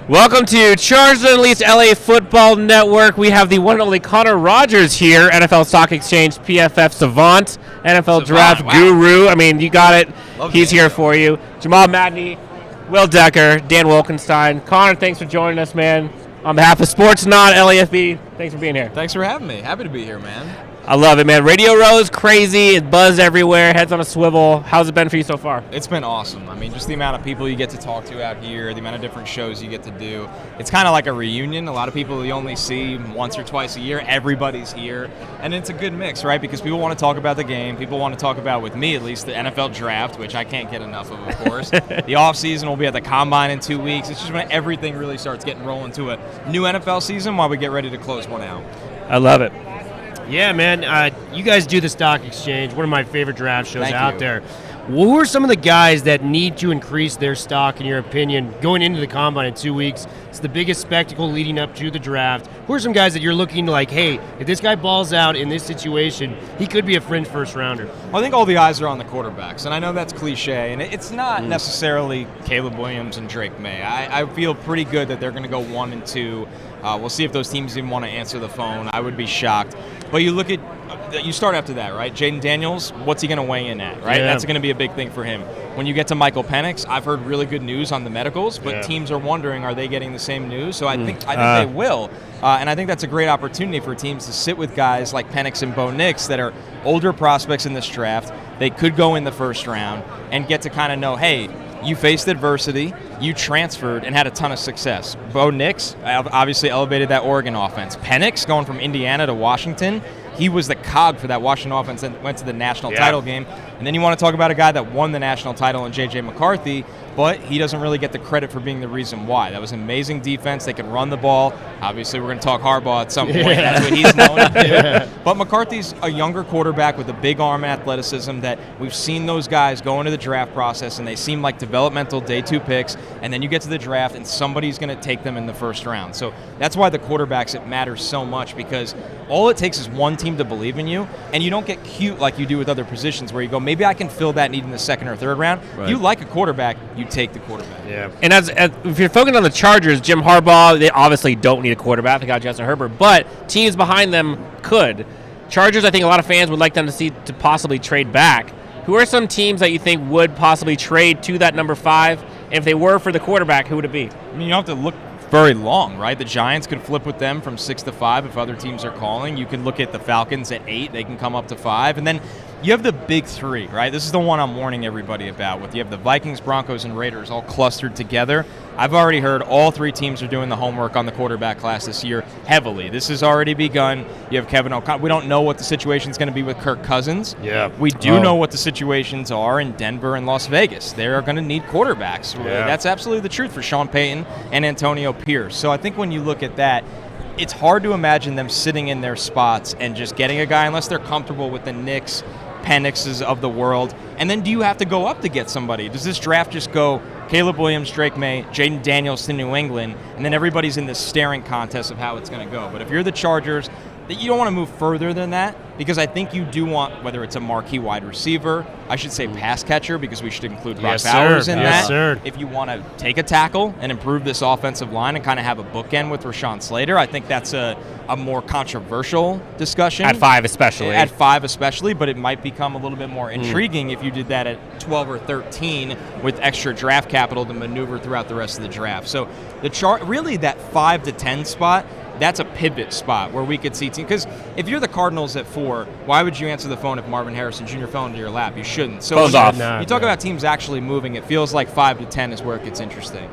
Welcome to Chargers Unleashed LA Football Network. We have the one and only Connor Rogers here, NFL Stock Exchange, PFF Savant, NFL Draft Guru. I mean, you got it. He's here for you. Jamal Madney, Will Decker, Dan Wolkenstein. Connor, thanks for joining us, man. On behalf of Sportsnaut, LAFB, thanks for being here. Thanks for having me. Happy to be here, man. I love it, man. Radio Row is crazy. It buzzed everywhere. Heads on a swivel. How's it been for you so far? It's been awesome. I mean, just the amount of people you get to talk to out here, the amount of different shows you get to do. It's kind of like a reunion. A lot of people you only see once or twice a year. Everybody's here. And it's a good mix, right? Because people want to talk about the game. People want to talk about, with me at least, the NFL Draft, which I can't get enough of course. The offseason will be at the Combine in 2 weeks. It's just when everything really starts getting rolling to a new NFL season while we get ready to close one out. I love it. Yeah, man. You guys do the Stock Exchange, one of my favorite draft shows out there. Who are some of the guys that need to increase their stock, in your opinion, going into the Combine in 2 weeks? It's the biggest spectacle leading up to the draft. Who are some guys that you're looking to, like, hey, if this guy balls out in this situation, he could be a fringe first-rounder? Well, I think all the eyes are on the quarterbacks, and I know that's cliche, and it's not necessarily Caleb Williams and Drake May. I feel pretty good that they're going to go 1 and 2. We'll see if those teams even want to answer the phone. I would be shocked. But you look at, you start after that, right? Jaden Daniels, what's he going to weigh in at, right? Yeah. That's going to be a big thing for him. When you get to Michael Penix, I've heard really good news on the medicals, but teams are wondering, are they getting the same news? So I think they will. And I think that's a great opportunity for teams to sit with guys like Penix and Bo Nix that are older prospects in this draft. They could go in the first round and get to kind of know, hey, you faced adversity, you transferred, and had a ton of success. Bo Nix obviously elevated that Oregon offense. Penix, going from Indiana to Washington, he was the cog for that Washington offense and went to the national title game. And then you want to talk about a guy that won the national title in J.J. McCarthy, but he doesn't really get the credit for being the reason why. That was an amazing defense. They can run the ball. Obviously, we're going to talk Harbaugh at some point. That's what he's known to do. But McCarthy's a younger quarterback with a big arm and athleticism that we've seen those guys go into the draft process, and they seem like developmental day 2 picks, and then you get to the draft, and somebody's going to take them in the first round. So that's why the quarterbacks, it matters so much, because all it takes is one team to believe in you, and you don't get cute like you do with other positions where you go, maybe I can fill that need in the second or third round. Right. You like a quarterback, you take the quarterback. Yeah. And as if you're focusing on the Chargers, Jim Harbaugh, they obviously don't need a quarterback. They got Justin Herbert, but teams behind them could. Chargers, I think a lot of fans would like them to possibly trade back. Who are some teams that you think would possibly trade to that number 5? And if they were for the quarterback, who would it be? I mean, you don't have to look very long, right? The Giants could flip with them from 6 to 5 if other teams are calling. You can look at the Falcons at 8. They can come up to 5. And then you have the big 3, right? This is the one I'm warning everybody about. You have the Vikings, Broncos, and Raiders all clustered together. I've already heard all 3 teams are doing the homework on the quarterback class this year heavily. This has already begun. You have Kevin O'Connell. We don't know what the situation is going to be with Kirk Cousins. Yeah. We do know what the situations are in Denver and Las Vegas. They are going to need quarterbacks. Yeah. That's absolutely the truth for Sean Payton and Antonio Pierce. So I think when you look at that, it's hard to imagine them sitting in their spots and just getting a guy unless they're comfortable with the Knicks, Penixes of the world. And then do you have to go up to get somebody? Does this draft just go Caleb Williams, Drake May, Jaden Daniels to New England, and then everybody's in this staring contest of how it's going to go? But if you're the Chargers, you don't want to move further than that, because I think you do want, whether it's a marquee wide receiver, I should say pass catcher, because we should include Brock Bowers in that. Sir. If you want to take a tackle and improve this offensive line and kind of have a bookend with Rashawn Slater, I think that's a more controversial discussion. At 5 especially. At 5 especially, but it might become a little bit more intriguing if you did that at 12 or 13 with extra draft capital to maneuver throughout the rest of the draft. So really that 5 to 10 spot, that's a pivot spot where we could see teams. Because if you're the Cardinals at 4, why would you answer the phone if Marvin Harrison Jr. fell into your lap? You shouldn't. So Phone's off. You talk about teams actually moving, it feels like 5 to 10 is where it gets interesting.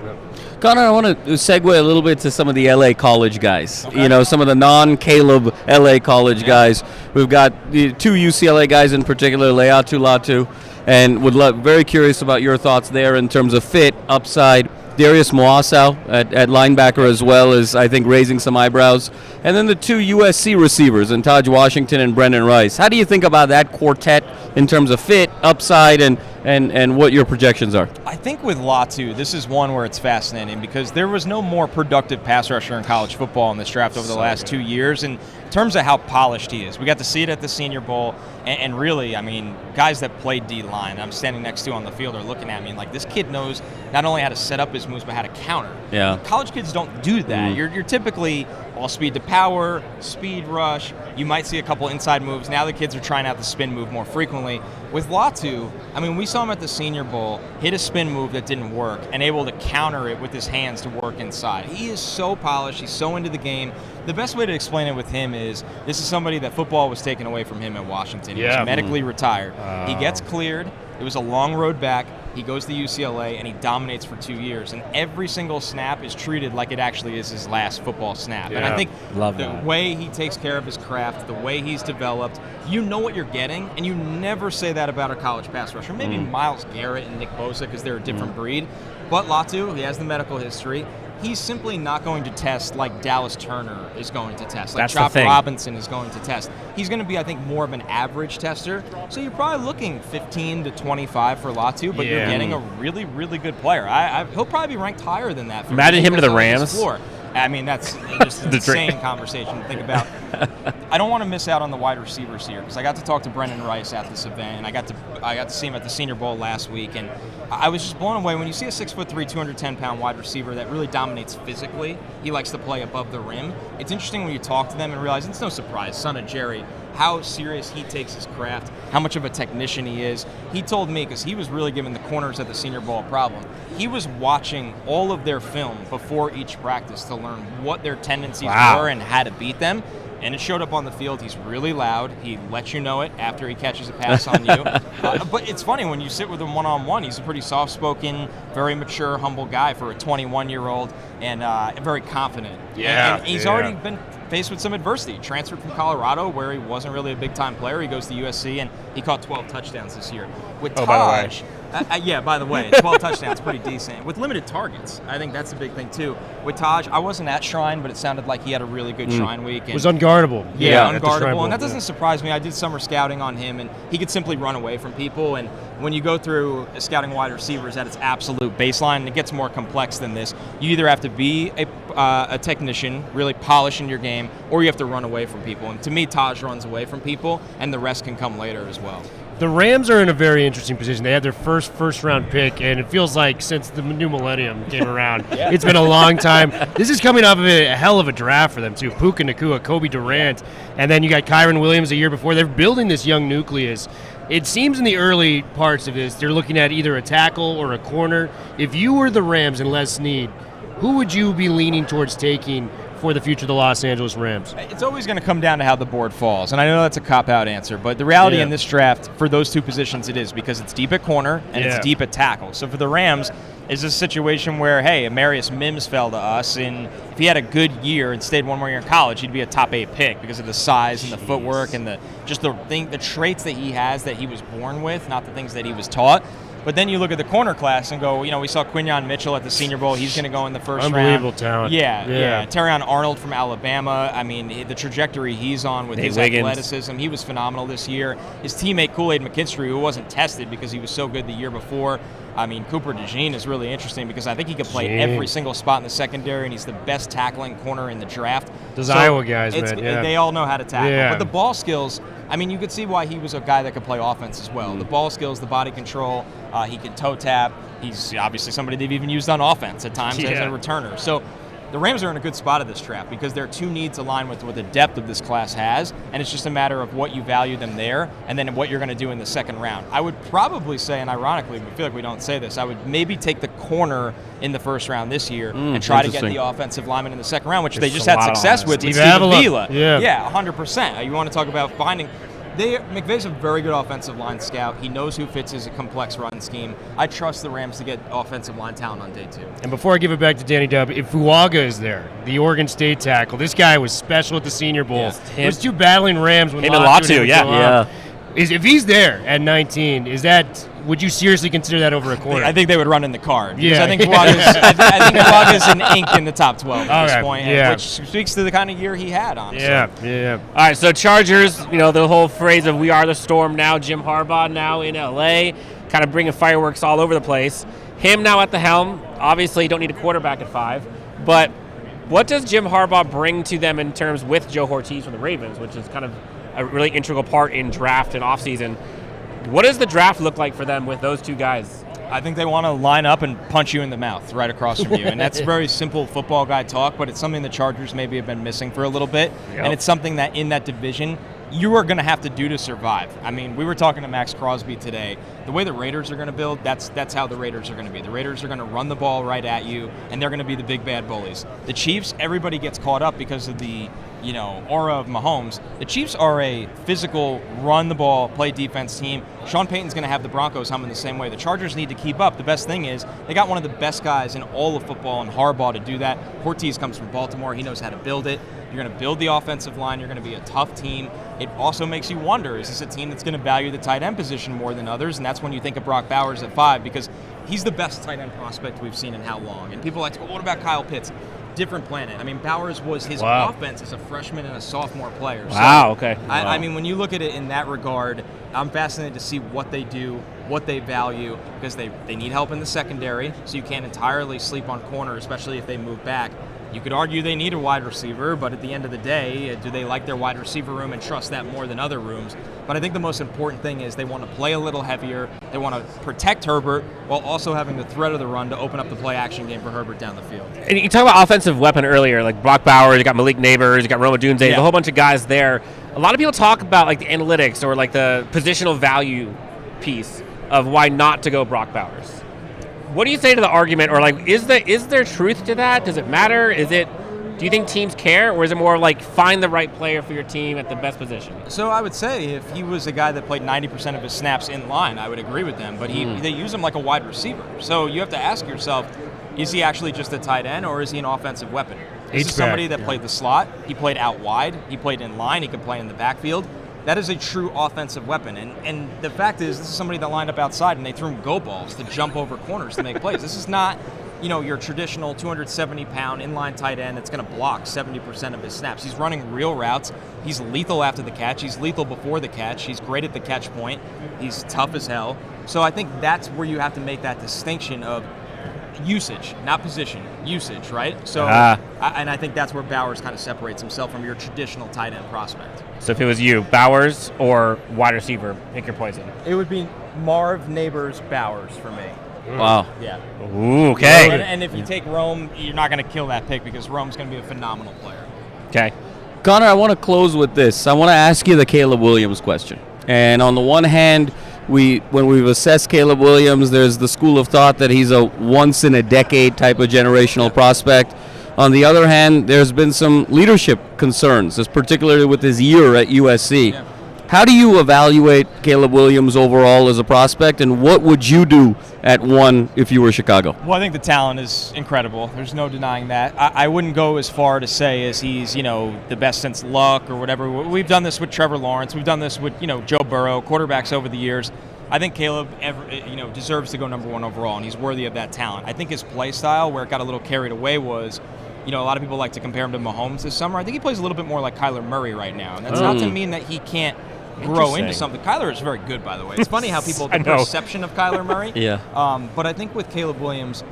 Connor, I want to segue a little bit to some of the LA college guys. Okay. You know, some of the non-Caleb LA college guys. We've got the 2 UCLA guys in particular, Leatu Latu, and very curious about your thoughts there in terms of fit, upside. Darius Moasau at linebacker as well is, I think, raising some eyebrows. And then the 2 USC receivers, and Taj Washington and Brendan Rice. How do you think about that quartet in terms of fit, upside, and what your projections are? I think with Latu, this is one where it's fascinating because there was no more productive pass rusher in college football in this draft over the last 2 years. And in terms of how polished he is, we got to see it at the Senior Bowl, and really, I mean, guys that play D-line, I'm standing next to on the field, are looking at me and like, this kid knows not only how to set up his moves, but how to counter. Yeah. College kids don't do that. You're typically all speed to power, speed rush. You might see a couple inside moves. Now the kids are trying out the spin move more frequently. With Latu, I mean, we saw him at the Senior Bowl hit a spin move that didn't work and able to counter it with his hands to work inside. He is so polished. He's so into the game. The best way to explain it with him is this is somebody that football was taken away from him at Washington. He was medically retired. He gets cleared. It was a long road back. He goes to UCLA, and he dominates for 2 years. And every single snap is treated like it actually is his last football snap. Yeah. And I think the way he takes care of his craft, the way he's developed, you know what you're getting, and you never say that about a college pass rusher. Maybe Myles Garrett and Nick Bosa because they're a different breed. But Latu, he has the medical history. He's simply not going to test like Dallas Turner is going to test, like Chop Robinson is going to test. He's going to be, I think, more of an average tester. So you're probably looking 15 to 25 for Latu, but you're getting a really, really good player. He'll probably be ranked higher than that. Imagine him to the Rams. I mean, that's just an insane conversation to think about. I don't want to miss out on the wide receivers here because I got to talk to Brendan Rice at this event, and I got to see him at the Senior Bowl last week, and I was just blown away when you see a 6'3", 210-pound wide receiver that really dominates physically. He likes to play above the rim. It's interesting when you talk to them and realize it's no surprise, son of Jerry, how serious he takes his craft, how much of a technician he is. He told me, because he was really giving the corners at the Senior Bowl a problem, he was watching all of their film before each practice to learn what their tendencies were and how to beat them. And it showed up on the field. He's really loud. He lets you know it after he catches a pass on you. But it's funny, when you sit with him one-on-one, he's a pretty soft-spoken, very mature, humble guy for a 21-year-old, and very confident. Yeah. And he's already been faced with some adversity. Transferred from Colorado, where he wasn't really a big-time player. He goes to USC, and he caught 12 touchdowns this year. With Taj, by the way, 12 touchdowns, pretty decent. With limited targets, I think that's a big thing, too. With Taj, I wasn't at Shrine, but it sounded like he had a really good Shrine week. And it was unguardable. Yeah, unguardable. And that doesn't surprise me. I did summer scouting on him, and he could simply run away from people. And when you go through scouting wide receivers at its absolute baseline, and it gets more complex than this, you either have to be a technician, really polishing your game, or you have to run away from people. And to me, Taj runs away from people, and the rest can come later as well. The Rams are in a very interesting position. They had their first-round pick, and it feels like since the new millennium came around, it's been a long time. This is coming off of a hell of a draft for them, too. Puka Nacua, Kobe Durant, and then you got Kyron Williams a year before. They're building this young nucleus. It seems in the early parts of this, they're looking at either a tackle or a corner. If you were the Rams and Les Snead, who would you be leaning towards taking for the future of the Los Angeles Rams? It's always going to come down to how the board falls, and I know that's a cop-out answer, but the reality in this draft, for those two positions, it is because it's deep at corner and it's deep at tackle. So for the Rams, is this a situation where, hey, Amarius Mims fell to us, and if he had a good year and stayed one more year in college, he'd be a top 8 pick because of the size and the footwork and the traits that he has that he was born with, not the things that he was taught. But then you look at the corner class and go, we saw Quinyon Mitchell at the Senior Bowl. He's going to go in the first round. Unbelievable talent. Yeah. Terrion Arnold from Alabama. I mean, the trajectory he's on with his athleticism, he was phenomenal this year. His teammate Kool-Aid McKinstry, who wasn't tested because he was so good the year before. I mean, Cooper DeJean is really interesting because I think he could play every single spot in the secondary, and he's the best tackling corner in the draft. Those Iowa guys, man. They all know how to tackle. But the ball skills, I mean, you could see why he was a guy that could play offense as well. The ball skills, the body control, he can toe tap. He's obviously somebody they've even used on offense at times as a returner. So the Rams are in a good spot at this draft because their two needs align with what the depth of this class has, and it's just a matter of what you value them there and then what you're going to do in the second round. I would probably say, and ironically, we feel like we don't say this, I would maybe take the corner in the first round this year and try to get the offensive lineman in the second round, which they just had success with Steven Vila. Yeah, 100%. You want to talk about finding... McVay's a very good offensive line scout. He knows who fits his complex run scheme. I trust the Rams to get offensive line talent on day 2. And before I give it back to Danny Dub, if Fuaga is there, the Oregon State tackle, this guy was special at the Senior Bowl. Those two battling Rams with Latu, if he's there at 19, would you seriously consider that over a corner? I think they would run in the card. Because I think Fuaga's an ink in the top 12 at this point, which speaks to the kind of year he had, honestly. Yeah. All right, so Chargers, the whole phrase of "We are the storm" now. Jim Harbaugh now in LA, kind of bringing fireworks all over the place. Him now at the helm. Obviously, you don't need a quarterback at 5, but What does Jim Harbaugh bring to them in terms with Joe Ortiz from the Ravens, which is kind of a really integral part in draft and offseason? What does the draft look like for them with those two guys? I think they want to line up and punch you in the mouth right across from you. And that's very simple football guy talk, but it's something the Chargers maybe have been missing for a little bit. Yep. And it's something that in that division you are going to have to do to survive. I mean, we were talking to Max Crosby today. The way the Raiders are going to build, that's how the Raiders are going to be. The Raiders are going to run the ball right at you, and they're going to be the big bad bullies. The Chiefs, everybody gets caught up because of the aura of Mahomes. The Chiefs are a physical, run the ball, play defense team. Sean Payton's going to have the Broncos humming the same way. The Chargers need to keep up. The best thing is they got one of the best guys in all of football in Harbaugh to do that. Ortiz comes from Baltimore. He knows how to build it. You're going to build the offensive line. You're going to be a tough team. It also makes you wonder, is this a team that's going to value the tight end position more than others? And that's when you think of Brock Bowers at 5, because he's the best tight end prospect we've seen in how long. And people are like, well, what about Kyle Pitts? Different planet. I mean, Bowers was his offense as a freshman and a sophomore player. Wow, okay. I mean, when you look at it in that regard, I'm fascinated to see what they do, what they value, because they need help in the secondary, so you can't entirely sleep on corner, especially if they move back. You could argue they need a wide receiver, but at the end of the day, do they like their wide receiver room and trust that more than other rooms? But I think the most important thing is they want to play a little heavier. They want to protect Herbert while also having the threat of the run to open up the play-action game for Herbert down the field. And you talk about offensive weapon earlier, like Brock Bowers, you got Malik Neighbors, you got Roma Dunze, a whole bunch of guys there. A lot of people talk about like the analytics or like the positional value piece of why not to go Brock Bowers. What do you say to the argument, or like, is there truth to that? Does it matter? Do you think teams care, or is it more like find the right player for your team at the best position? So I would say if he was a guy that played 90% of his snaps in line, I would agree with them. But they use him like a wide receiver. So you have to ask yourself, is he actually just a tight end, or is he an offensive weapon? This is somebody that played the slot. He played out wide. He played in line. He could play in the backfield. That is a true offensive weapon. And the fact is, this is somebody that lined up outside and they threw him go balls to jump over corners to make plays. This is not, your traditional 270-pound inline tight end that's going to block 70% of his snaps. He's running real routes. He's lethal after the catch. He's lethal before the catch. He's great at the catch point. He's tough as hell. So I think that's where you have to make that distinction of usage, not position, usage, right? So, and I think that's where Bowers kind of separates himself from your traditional tight end prospect. So if it was you, Bowers or wide receiver, pick your poison. It would be Marv Neighbors Bowers for me. Wow. Yeah. Ooh, okay. And if you take Rome, you're not going to kill that pick because Rome's going to be a phenomenal player. Okay. Connor, I want to close with this. I want to ask you the Caleb Williams question. And on the one hand, when we've assessed Caleb Williams, there's the school of thought that he's a once-in-a-decade type of generational prospect. On the other hand, there's been some leadership concerns, particularly with his year at USC. Yeah. How do you evaluate Caleb Williams overall as a prospect, and what would you do at 1 if you were Chicago? Well, I think the talent is incredible. There's no denying that. I wouldn't go as far to say as he's, the best since Luck or whatever. We've done this with Trevor Lawrence. We've done this with, Joe Burrow, quarterbacks over the years. I think Caleb, deserves to go number 1 overall, and he's worthy of that talent. I think his play style, where it got a little carried away, was, a lot of people like to compare him to Mahomes this summer. I think he plays a little bit more like Kyler Murray right now, and that's not to mean that he can't grow into something. Kyler is very good, by the way. It's funny how people have the perception of Kyler Murray. Yeah. But I think with Caleb Williams,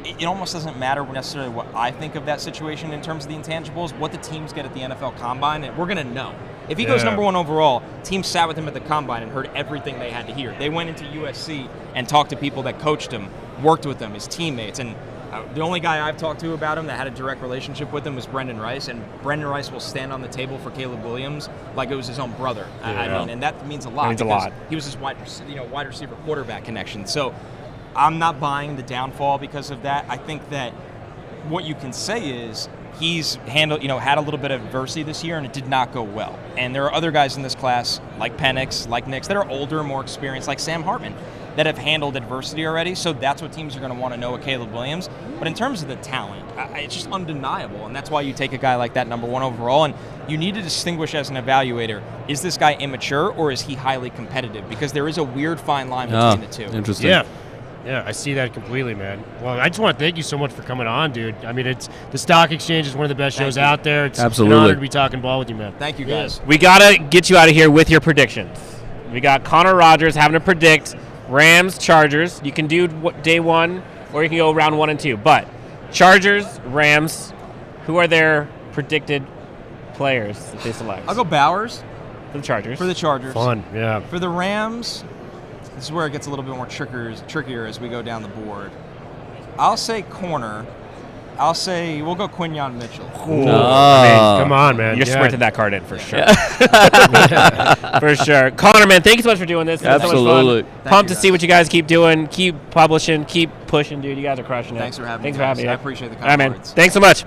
it almost doesn't matter necessarily what I think of that situation in terms of the intangibles, what the teams get at the NFL Combine, and we're going to know. If he goes number 1 overall, teams sat with him at the Combine and heard everything they had to hear. They went into USC and talked to people that coached him, worked with him, his teammates, and the only guy I've talked to about him that had a direct relationship with him was Brendan Rice, and Brendan Rice will stand on the table for Caleb Williams like it was his own brother. I mean, and that means a lot. It means a lot. He was his wide receiver quarterback connection. So I'm not buying the downfall because of that. I think that what you can say is he's had a little bit of adversity this year, and it did not go well. And there are other guys in this class, like Penix, like Nix, that are older, more experienced, like Sam Hartman, that have handled adversity already. So that's what teams are going to want to know with Caleb Williams. But in terms of the talent, it's just undeniable. And that's why you take a guy like that number 1 overall. And you need to distinguish as an evaluator, is this guy immature or is he highly competitive? Because there is a weird fine line between the two. Interesting. Yeah, I see that completely, man. Well, I just want to thank you so much for coming on, dude. I mean, the Stock Exchange is one of the best shows out there. It's absolutely an honor to be talking ball with you, man. Thank you, guys. We got to get you out of here with your predictions. We got Connor Rogers having to predict Rams, Chargers. You can do day 1, or you can go round 1 and 2. But Chargers, Rams, Who are their predicted players that they select? I'll go Bowers for the Chargers. For the Chargers. Fun, yeah. For the Rams, this is where it gets a little bit more trickier as we go down the board. I'll say corner. We'll go Quinyon Mitchell. Come on, man. You're sprinting that card in for sure. For sure. Connor, man, thank you so much for doing this. Absolutely. So much fun. Pumped to see what you guys keep doing. Keep publishing. Keep pushing, dude. You guys are crushing it. Thanks for having me. Thanks for having me. I appreciate the All right, man. words. Thanks so much.